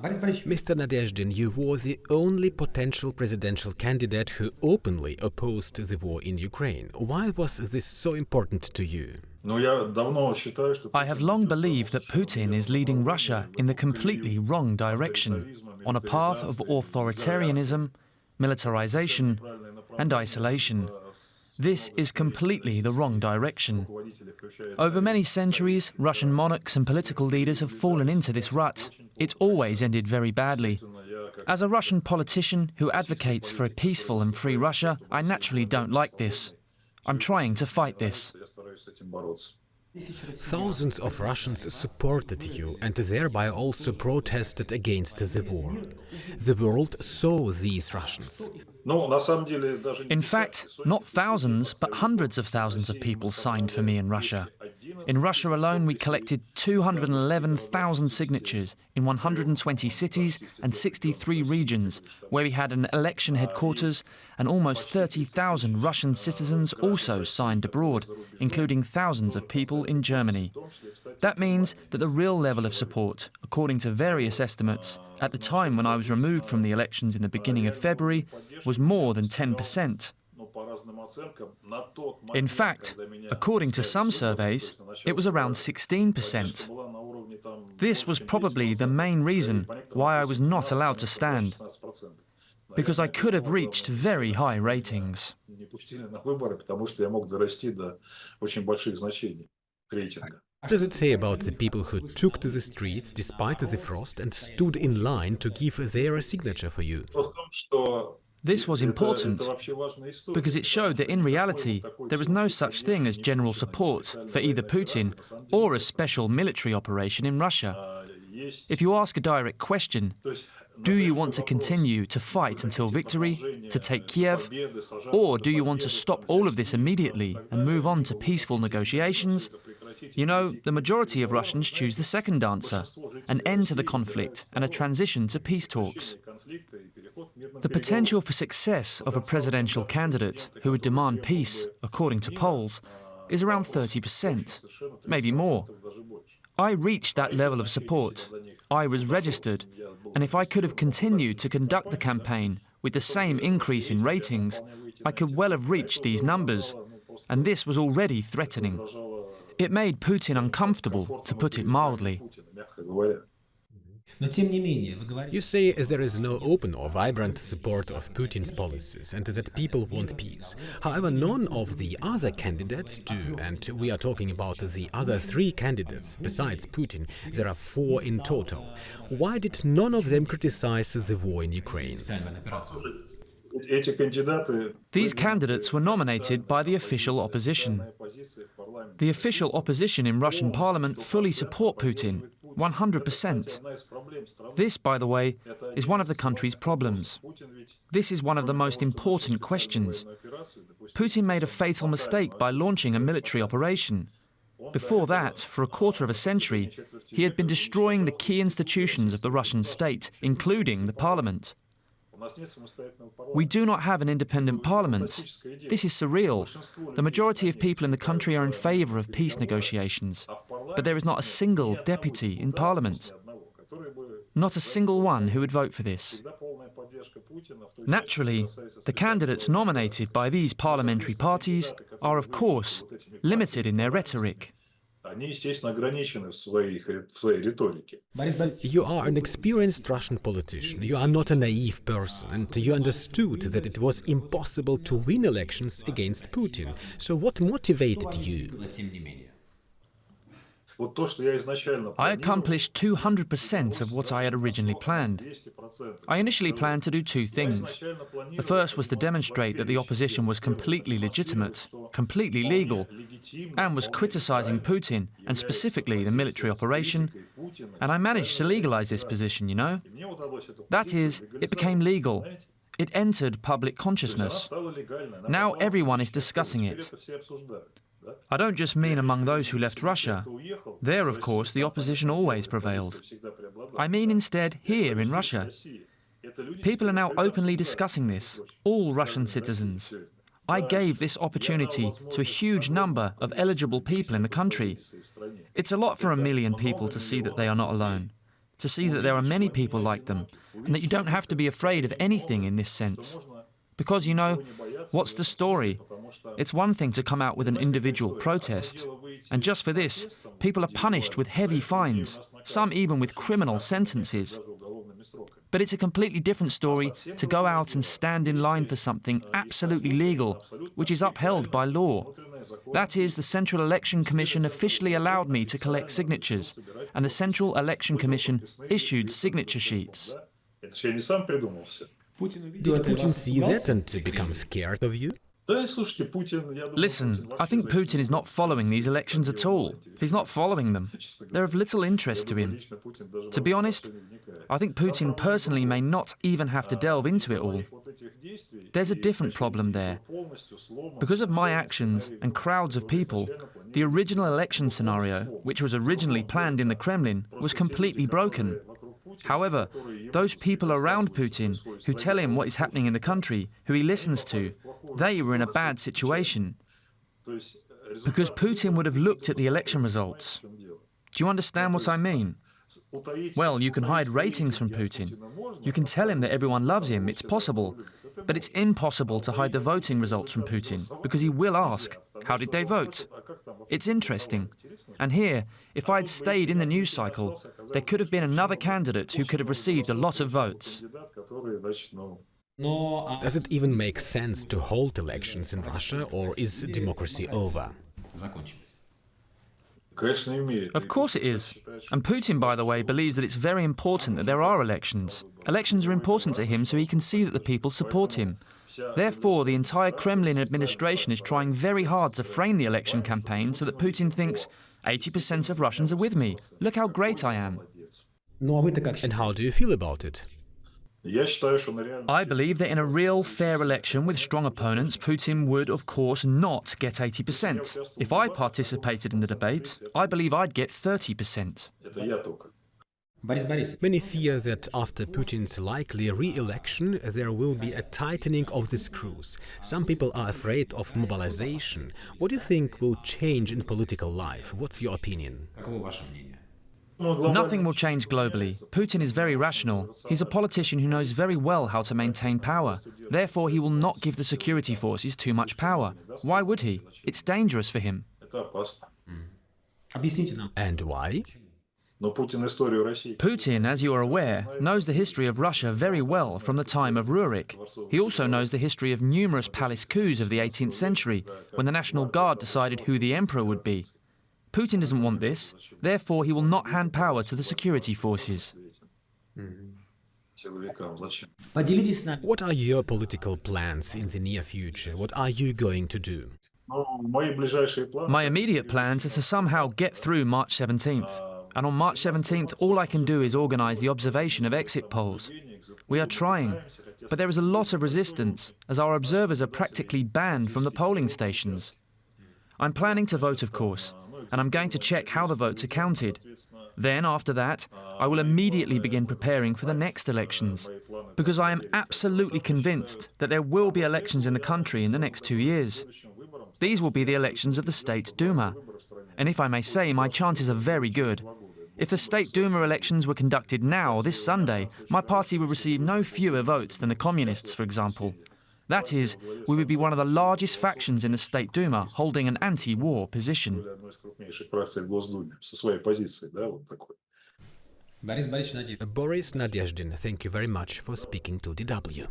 Mr. Nadezhdin, you were the only potential presidential candidate who openly opposed the war in Ukraine. Why was this so important to you? I have long believed that Putin is leading Russia in the completely wrong direction, on a path of authoritarianism, militarization, and isolation. This is completely the wrong direction. Over many centuries, Russian monarchs and political leaders have fallen into this rut. It's always ended very badly. As a Russian politician who advocates for a peaceful and free Russia, I naturally don't like this. I'm trying to fight this. Thousands of Russians supported you and thereby also protested against the war. The world saw these Russians. In fact, not thousands, but hundreds of thousands of people signed for me in Russia. In Russia alone, we collected 211,000 signatures in 120 cities and 63 regions, where we had an election headquarters, and almost 30,000 Russian citizens also signed abroad, including thousands of people in Germany. That means that the real level of support, according to various estimates, at the time when I was removed from the elections in the beginning of February, was more than 10%. In fact, according to some surveys, it was around 16%. This was probably the main reason why I was not allowed to stand, because I could have reached very high ratings. What does it say about the people who took to the streets despite the frost and stood in line to give their signature for you? This was important because it showed that in reality there is no such thing as general support for either Putin or a special military operation in Russia. If you ask a direct question, do you want to continue to fight until victory, to take Kiev, or do you want to stop all of this immediately and move on to peaceful negotiations? You know, the majority of Russians choose the second answer, an end to the conflict and a transition to peace talks. The potential for success of a presidential candidate who would demand peace, according to polls, is around 30%, maybe more. I reached that level of support. I was registered, and if I could have continued to conduct the campaign with the same increase in ratings, I could well have reached these numbers, and this was already threatening. It made Putin uncomfortable, to put it mildly. You say there is no open or vibrant support of Putin's policies and that people want peace. However, none of the other candidates do, and we are talking about the other three candidates. Besides Putin, there are 4 in total. Why did none of them criticize the war in Ukraine? These candidates were nominated by the official opposition. The official opposition in Russian parliament fully support Putin, 100%. This, by the way, is one of the country's problems. This is one of the most important questions. Putin made a fatal mistake by launching a military operation. Before that, for a quarter of a century, he had been destroying the key institutions of the Russian state, including the parliament. We do not have an independent parliament. This is surreal. The majority of people in the country are in favour of peace negotiations, but there is not a single deputy in parliament. Not a single one who would vote for this. Naturally, the candidates nominated by these parliamentary parties are, of course, limited in their rhetoric. You are an experienced Russian politician. You are not a naive person, and you understood that it was impossible to win elections against Putin. So what motivated you? I accomplished 200% of what I had originally planned. I initially planned to do 2 things. The first was to demonstrate that the opposition was completely legitimate, completely legal, and was criticizing Putin, and specifically the military operation, and I managed to legalize this position, you know? That is, it became legal. It entered public consciousness. Now everyone is discussing it. I don't just mean among those who left Russia. There, of course, the opposition always prevailed. I mean instead here in Russia. People are now openly discussing this, all Russian citizens. I gave this opportunity to a huge number of eligible people in the country. It's a lot for 1 million people to see that they are not alone. to see that there are many people like them, and that you don't have to be afraid of anything in this sense. Because, you know, what's the story? It's one thing to come out with an individual protest, and just for this, people are punished with heavy fines, some even with criminal sentences. But it's a completely different story to go out and stand in line for something absolutely legal, which is upheld by law. That is, the Central Election Commission officially allowed me to collect signatures, and the Central Election Commission issued signature sheets. Did Putin see that and become scared of you? Listen, I think Putin is not following these elections at all. He's not following them. They're of little interest to him. To be honest, I think Putin personally may not even have to delve into it all. There's a different problem there. Because of my actions and crowds of people, the original election scenario, which was originally planned in the Kremlin, was completely broken. However, those people around Putin who tell him what is happening in the country, who he listens to, they were in a bad situation. Because Putin would have looked at the election results. Do you understand what I mean? Well, you can hide ratings from Putin. You can tell him that everyone loves him, it's possible. But it's impossible to hide the voting results from Putin, because he will ask, how did they vote? It's interesting. And here, if I'd stayed in the news cycle, there could have been another candidate who could have received a lot of votes. Does it even make sense to hold elections in Russia, or is democracy over? Of course it is. And Putin, by the way, believes that it's very important that there are elections. Elections are important to him so he can see that the people support him. Therefore, the entire Kremlin administration is trying very hard to frame the election campaign so that Putin thinks, 80% of Russians are with me. Look how great I am. And how do you feel about it? I believe that in a real, fair election with strong opponents, Putin would, of course, not get 80%. If I participated in the debate, I believe I'd get 30%. Many fear that after Putin's likely re-election, there will be a tightening of the screws. Some people are afraid of mobilization. What do you think will change in political life? What's your opinion? Nothing will change globally. Putin is very rational. He's a politician who knows very well how to maintain power. Therefore, he will not give the security forces too much power. Why would he? It's dangerous for him. And why? Putin, as you are aware, knows the history of Russia very well from the time of Rurik. He also knows the history of numerous palace coups of the 18th century, when the National Guard decided who the emperor would be. Putin doesn't want this, therefore he will not hand power to the security forces. What are your political plans in the near future? What are you going to do? My immediate plans are to somehow get through March 17th. And on March 17th, all I can do is organize the observation of exit polls. We are trying, but there is a lot of resistance, as our observers are practically banned from the polling stations. I'm planning to vote, of course, and I'm going to check how the votes are counted. Then, after that, I will immediately begin preparing for the next elections, because I am absolutely convinced that there will be elections in the country in the next 2 years. These will be the elections of the State Duma, and if I may say, my chances are very good. If the State Duma elections were conducted now, this Sunday, my party would receive no fewer votes than the Communists, for example. That is, we would be one of the largest factions in the State Duma, holding an anti-war position. Boris Nadezhdin, thank you very much for speaking to DW.